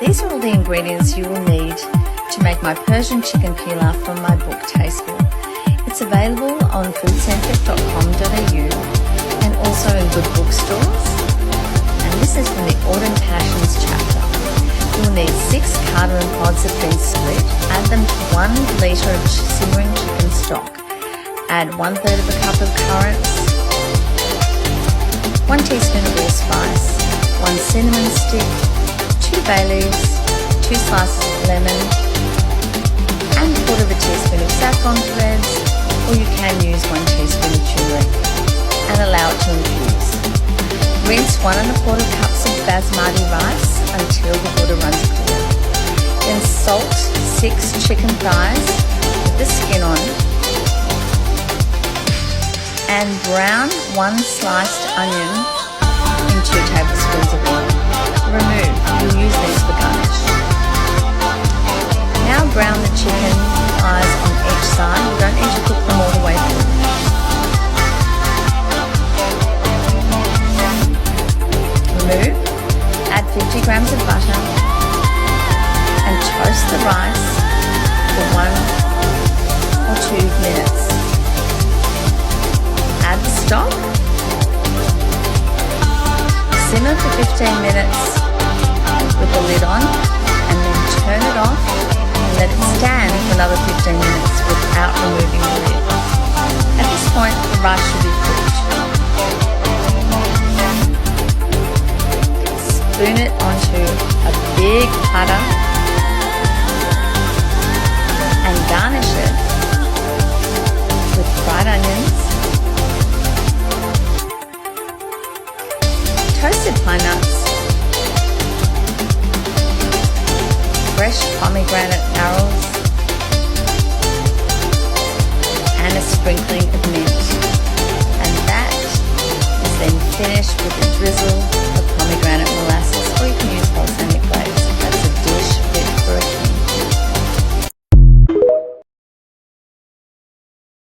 These are all the ingredients you will need to make my Persian chicken pilaf from my book Tasteful. It's available on foodcentric.com.au and also in good bookstores. And this is from the Autumn Passions chapter. You will need 6 cardamom pods that have been split. Add them to 1 litre of simmering chicken stock. Add 1/3 of a cup of currants, 1 teaspoon of allspice, 1 cinnamon stick, 2 bay leaves, 2 slices of lemon, and 1/4 teaspoon of saffron threads, or you can use 1 teaspoon of turmeric, and allow it to infuse. Rinse 1 1/4 cups of basmati rice until the water runs clear. Then salt 6 chicken thighs with the skin on, and brown 1 sliced onion in 2 tablespoons of oil. Remove, you'll use these for garnish. Now brown the chicken thighs on each side. You don't need to cook them all the way through. Remove, add 50 grams of butter and toast the rice for 1 or 2 minutes. Add the stock, simmer for 15 minutes with the lid on, and then turn it off and let it stand for another 15 minutes without removing the lid. At this point, the rice should be cooked. Spoon it onto a big platter and garnish it with fried onions, toasted pine nuts, fresh pomegranate arrows, and a sprinkling of mint. And that is then finished with a drizzle of pomegranate molasses, or you can use balsamic glaze.